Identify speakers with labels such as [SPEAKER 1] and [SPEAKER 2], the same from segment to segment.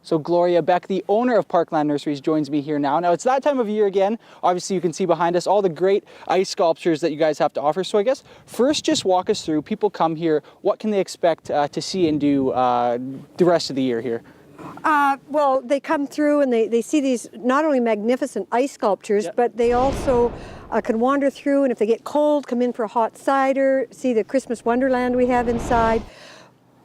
[SPEAKER 1] So Gloria Beck, the owner of Parkland Nurseries, joins me here now. Now it's that time of year again. Obviously you can see behind us all the great ice sculptures that you guys have to offer. So I guess first just walk us through, people come here, what can they expect to see and do the rest of the year here?
[SPEAKER 2] Well, they come through and they see these not only magnificent ice sculptures, but they also can wander through, and if they get cold, come in for a hot cider, see the Christmas wonderland we have inside.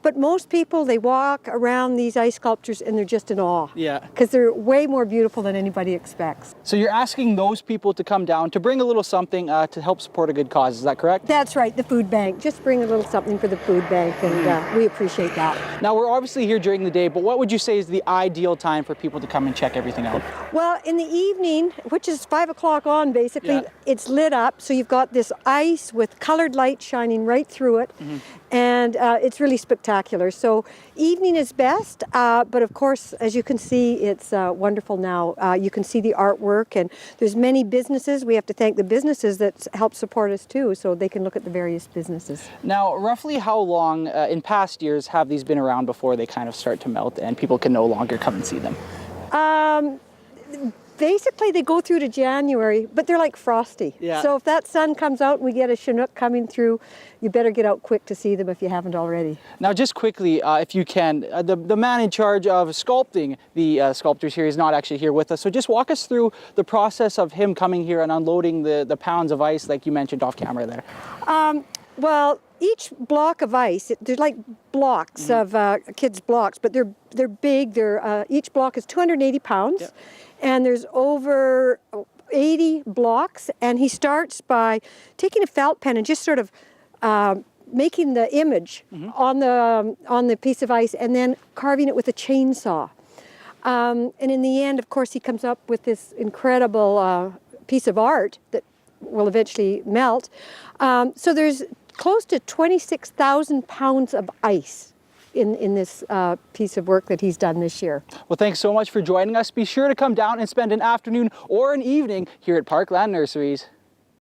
[SPEAKER 2] But most people, they walk around these ice sculptures and they're just in awe. Yeah. Because they're way more beautiful than anybody expects.
[SPEAKER 1] So you're asking those people to come down to bring a little something to help support a good cause, is that correct?
[SPEAKER 2] That's right, the food bank. Just bring a little something for the food bank, and we appreciate that.
[SPEAKER 1] Now we're obviously here during the day, but what would you say is the ideal time for people to come and check everything out?
[SPEAKER 2] Well, in the evening, which is 5 o'clock on basically, it's lit up. So you've got this ice with colored light shining right through it. And it's really spectacular. So evening is best, but of course, as you can see, it's wonderful now. You can see the artwork, and there's many businesses. We have to thank the businesses that help support us too, so they can look at the various businesses.
[SPEAKER 1] Now, roughly how long in past years have these been around before they kind of start to melt and people can no longer come and see them?
[SPEAKER 2] Basically, they go through to January, but they're like frosty. Yeah. So if that sun comes out and we get a Chinook coming through, you better get out quick to see them if you haven't already.
[SPEAKER 1] Now, just quickly, if you can, the man in charge of sculpting the sculptures here is not actually here with us. So just walk us through the process of him coming here and unloading the pounds of ice like you mentioned off camera there.
[SPEAKER 2] Well, each block of ice, there's like blocks of kids' blocks, but they're big. Each block is 280 pounds. Yep. And there's over 80 blocks, and he starts by taking a felt pen and just sort of making the image on the piece of ice, and then carving it with a chainsaw. And in the end, of course, he comes up with this incredible piece of art that will eventually melt. So there's close to 26,000 pounds of ice in this piece of work that he's done this year.
[SPEAKER 1] Well, thanks so much for joining us. Be sure to come down and spend an afternoon or an evening here at Parkland Nurseries.